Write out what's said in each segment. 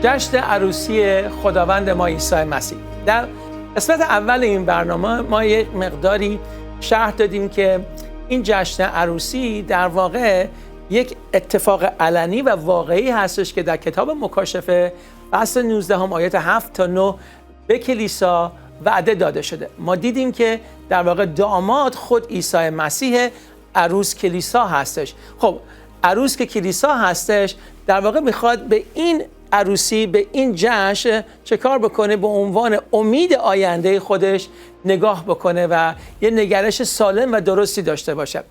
جشن عروسی خداوند ما عیسی مسیح. در قسمت اول این برنامه ما یک مقداری شرح دادیم که این جشن عروسی در واقع یک اتفاق علنی و واقعی هستش که در کتاب مکاشفه فصل 19 آیات 7 تا 9 به کلیسا وعده داده شده. ما دیدیم که در واقع داماد خود عیسی مسیح، عروس کلیسا هستش. خب عروس که کلیسا هستش در واقع میخواد به این عروسی، به این جشن چه کار بکنه؟ به عنوان امید آینده خودش نگاه بکنه و یه نگرش سالم و درستی داشته باشه.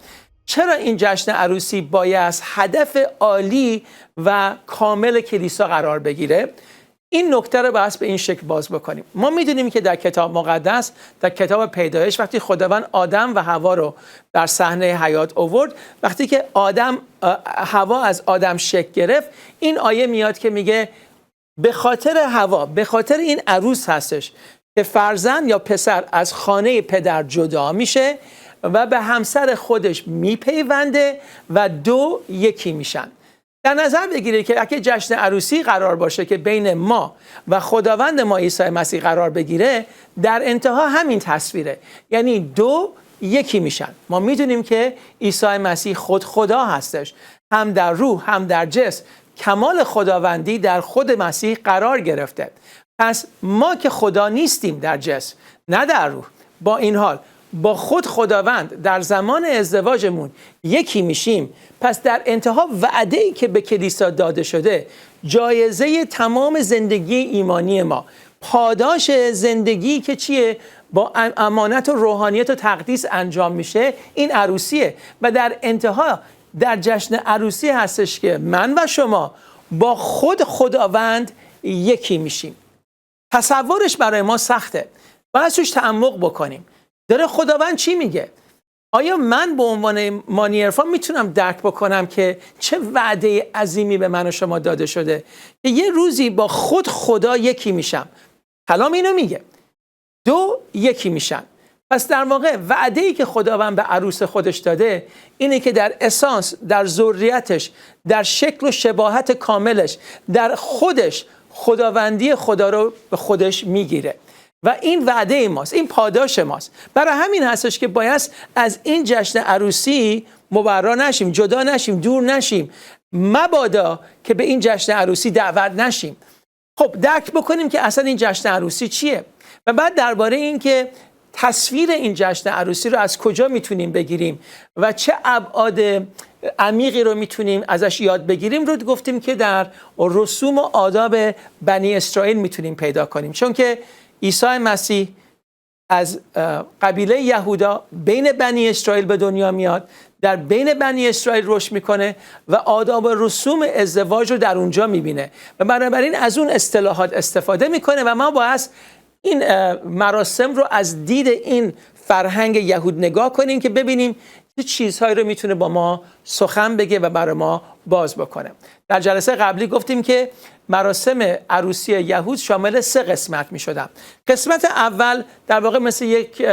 چرا این جشن عروسی باید هدف عالی و کامل کلیسا قرار بگیره؟ این نکته رو باید به این شکل باز بکنیم. ما میدونیم که در کتاب مقدس، در کتاب پیدایش، وقتی خداوند آدم و حوا رو در صحنه حیات آورد، وقتی که حوا از آدم شکل گرفت، این آیه میاد که میگه به خاطر حوا، به خاطر این عروس هستش که فرزند یا پسر از خانه پدر جدا میشه و به همسر خودش میپیونده و دو یکی میشن. در نظر بگیرید که اگه جشن عروسی قرار باشه که بین ما و خداوند ما عیسی مسیح قرار بگیره، در انتها همین تصویره، یعنی دو یکی میشن. ما میدونیم که عیسی مسیح خود خدا هستش، هم در روح هم در جسم کمال خداوندی در خود مسیح قرار گرفته. پس ما که خدا نیستیم در جسم نه در روح، با این حال با خود خداوند در زمان ازدواجمون یکی میشیم. پس در انتها وعده‌ای که به کلیسا داده شده، جایزه تمام زندگی ایمانی ما، پاداش زندگی که چیه؟ با امانت و روحانیت و تقدیس انجام میشه، این عروسیه. و در انتها در جشن عروسی هستش که من و شما با خود خداوند یکی میشیم. تصورش برای ما سخته، باید توش تعمق بکنیم. داره خداوند چی میگه؟ آیا من به عنوان مانی عرفان میتونم درک بکنم که چه وعده عظیمی به من و شما داده شده که یه روزی با خود خدا یکی میشم؟ کلام اینو میگه، دو یکی میشن. پس در واقع وعده‌ای که خداوند به عروس خودش داده اینه که در اسانس، در ذریتش، در شکل و شباهت کاملش، در خودش خداوندی خدا رو به خودش میگیره و این وعده ماست، این پاداش ماست. برای همین هستش که باید از این جشن عروسی مبرا نشیم، جدا نشیم، دور نشیم، مبادا که به این جشن عروسی دعوت نشیم. خب درک بکنیم که اصلا این جشن عروسی چیه و بعد درباره این که تصویر این جشن عروسی رو از کجا میتونیم بگیریم و چه ابعاد عمیقی رو میتونیم ازش یاد بگیریم رو گفتیم که در رسوم و آداب بنی اسرائیل میتونیم پیدا کنیم. چون که عیسی مسیح از قبیله یهودا بین بنی اسرائیل به دنیا میاد، در بین بنی اسرائیل رشد میکنه و آداب و رسوم ازدواج رو در اونجا میبینه و بنابراین از اون اصطلاحات استفاده میکنه و ما باید این مراسم رو از دید این فرهنگ یهود نگاه کنیم که ببینیم چه چیزهایی رو میتونه با ما سخن بگه و برای ما باز بکنه. در جلسه قبلی گفتیم که مراسم عروسی یهود شامل 3 قسمت میشدن. قسمت اول در واقع مثل یک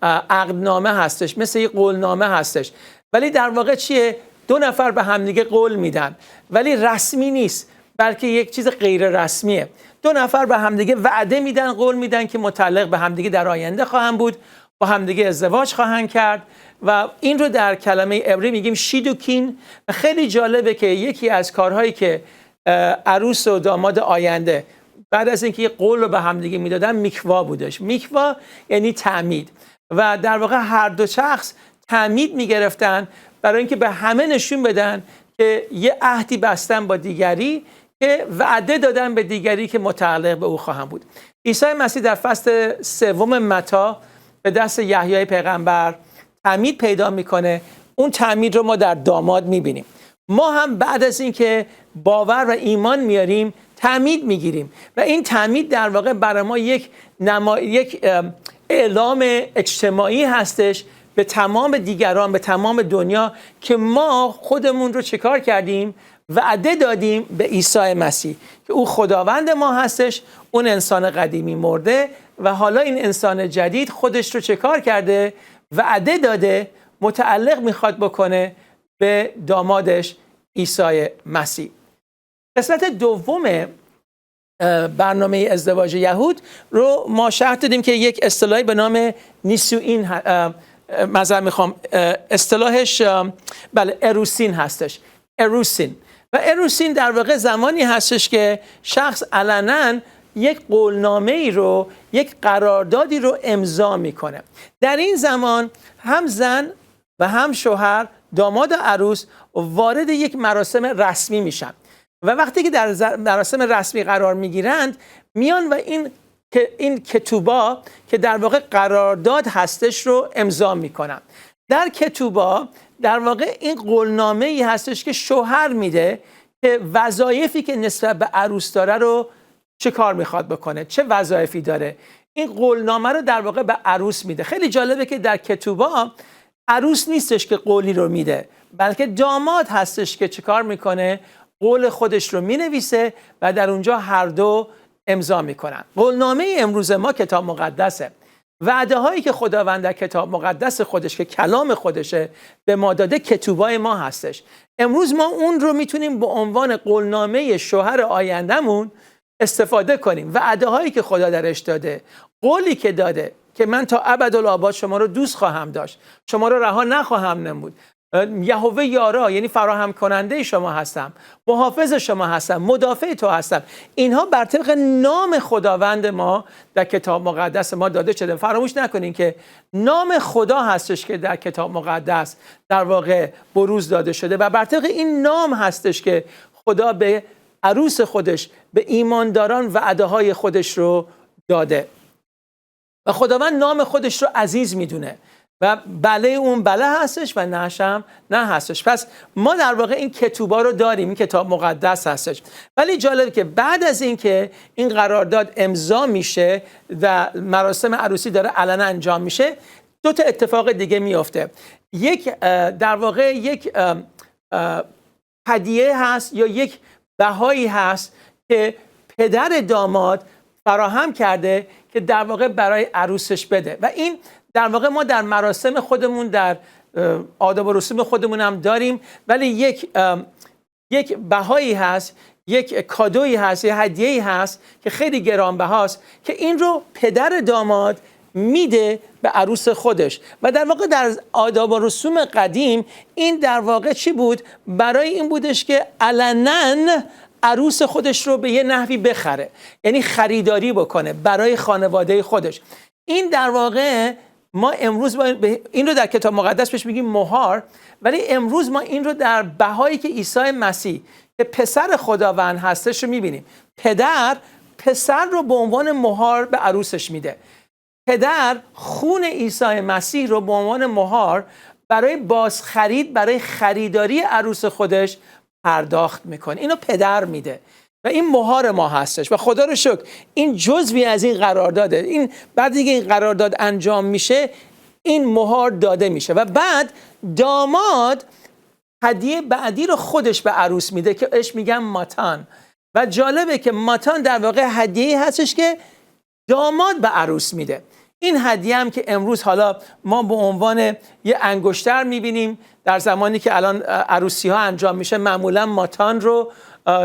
عقدنامه هستش، مثل یک قولنامه هستش، ولی در واقع چیه؟ 2 نفر به همدیگه قول میدن ولی رسمی نیست، بلکه یک چیز غیر رسمیه. 2 نفر به همدیگه وعده میدن، قول میدن که متعلق به همدیگه در آینده خواهند بود، با همدیگه ازدواج خواهند کرد و این رو در کلمه عبری میگیم شیدوکین. و خیلی جالبه که یکی از کارهایی که عروس و داماد آینده بعد از اینکه یه قول رو به همدیگه میدادن میکوا بودش. میکوا یعنی تعمید و در واقع هر دو شخص تعمید میگرفتن برای اینکه به همه نشون بدن که یه عهدی بستن با دیگری، که وعده دادن به دیگری که متعلق به او خواهند بود. عیسی مسیح در فصل 3 متی به دست یحیای پیغمبر تعمید پیدا میکنه. اون تعمید رو ما در داماد میبینیم. ما هم بعد از اینکه باور و ایمان میاریم تعمید میگیریم و این تعمید در واقع برای ما یک اعلام اجتماعی هستش به تمام دیگران، به تمام دنیا که ما خودمون رو چیکار کردیم؟ وعده دادیم به عیسی مسیح که او خداوند ما هستش. اون انسان قدیمی مرده و حالا این انسان جدید خودش رو چیکار کرده؟ وعده داده، متعلق میخواد بکنه به دامادش عیسی مسیح. قسمت دوم برنامه ازدواج یهود رو ما شرح دادیم که یک اصطلاحی به نام نیسوئین اصطلاحش اروسین هستش. اروسین و اروسین در واقع زمانی هستش که شخص علنا یک قولنامه‌ای رو، یک قراردادی رو امضا میکنه. در این زمان هم زن و هم شوهر، داماد و عروس وارد یک مراسم رسمی میشن و وقتی که در مراسم رسمی قرار میگیرند میان و این کتوبا که در واقع قرارداد هستش رو امضا میکنن. در کتوبا در واقع این قولنامه‌ای هستش که شوهر میده که وظایفی که نسبت به عروس داره رو چه کار میخواد بکنه، چه وظایفی داره. این قولنامه رو در واقع به عروس میده. خیلی جالبه که در کتوبا عروس نیستش که قولی رو میده، بلکه داماد هستش که چه کار میکنه، قول خودش رو مینویسه و در اونجا هر دو امضا میکنن. قولنامه امروز ما کتاب مقدسه. وعده هایی که خداوند در کتاب مقدس خودش که کلام خودشه به ما داده کتوبای ما هستش. امروز ما اون رو میتونیم به عنوان قولنامه شوهر آیندهمون استفاده کنیم. وعده هایی که خدا درش داده، قولی که داده که من تا ابدالآباد شما رو دوست خواهم داشت، شما رو رها نخواهم نمود، یهوه یارا یعنی فراهم کننده شما هستم، محافظ شما هستم، مدافع تو هستم. اینها بر طبق نام خداوند ما در کتاب مقدس ما داده شده. فراموش نکنین که نام خدا هستش که در کتاب مقدس در واقع بروز داده شده و بر طبق این نام هستش که خدا به عروس خودش، به ایمانداران وعده های خودش رو داده و خداوند نام خودش رو عزیز میدونه و بله اون بله هستش و نهشم نه هستش. پس ما در واقع این کتوبا رو داریم، این کتاب مقدس هستش. ولی جالبه که بعد از این که این قرارداد امضا میشه و مراسم عروسی داره علنا انجام میشه، دو تا اتفاق دیگه میفته. یک در واقع یک هدیه هست یا یک بهایی هست که پدر داماد فراهم کرده که در واقع برای عروسش بده و این در واقع ما در مراسم خودمون، در آداب و رسوم خودمون هم داریم. ولی یک بهایی هست، یک کادویی هست، یک هدیه‌ای هست که خیلی گرانبهاست که این رو پدر داماد میده به عروس خودش و در واقع در آداب و رسوم قدیم این در واقع چی بود؟ برای این بودش که علناً عروس خودش رو به یه نحوی بخره، یعنی خریداری بکنه برای خانواده خودش. این در واقع ما امروز این رو در کتاب مقدس بهش میگیم مهار، ولی امروز ما این رو در بهایی که عیسی مسیح که پسر خداوند هستش رو میبینیم. پسر رو به عنوان مهار به عروسش میده. پدر خون عیسی مسیح رو به عنوان مهار برای بازخرید، برای خریداری عروس خودش پرداخت میکنه. اینو پدر میده و این مهار ما هستش و خدا رو شکر این جزوی از این قرارداده. این بعد دیگه این قرارداد انجام میشه، این مهار داده میشه و بعد داماد هدیه بعدی رو خودش به عروس میده که اش میگن ماتان. و جالبه که ماتان در واقع هدیه هستش که داماد به عروس میده. این هدیه هم که امروز حالا ما به عنوان یه انگشتر میبینیم، در زمانی که الان عروسی ها انجام میشه معمولا ماتان رو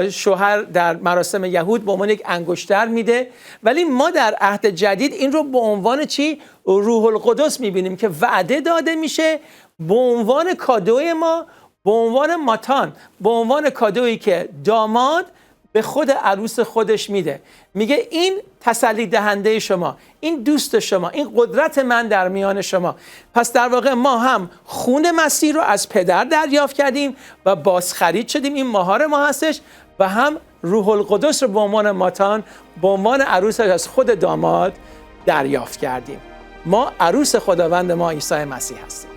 شوهر در مراسم یهود به عنوان یک انگشتر میده، ولی ما در عهد جدید این رو به عنوان چی؟ روح القدس میبینیم که وعده داده میشه به عنوان کادوی ما، به عنوان ماتان، به عنوان کادویی که داماد به خود عروس خودش میده. میگه این تسلی دهنده شما، این دوست شما، این قدرت من در میان شما. پس در واقع ما هم خون مسیح رو از پدر دریافت کردیم و بازخرید شدیم، این مهار ما هستش، و هم روح القدس رو به عنوان ماتان، به عنوان عروس از خود داماد دریافت کردیم. ما عروس خداوند ما عیسی مسیح هستیم.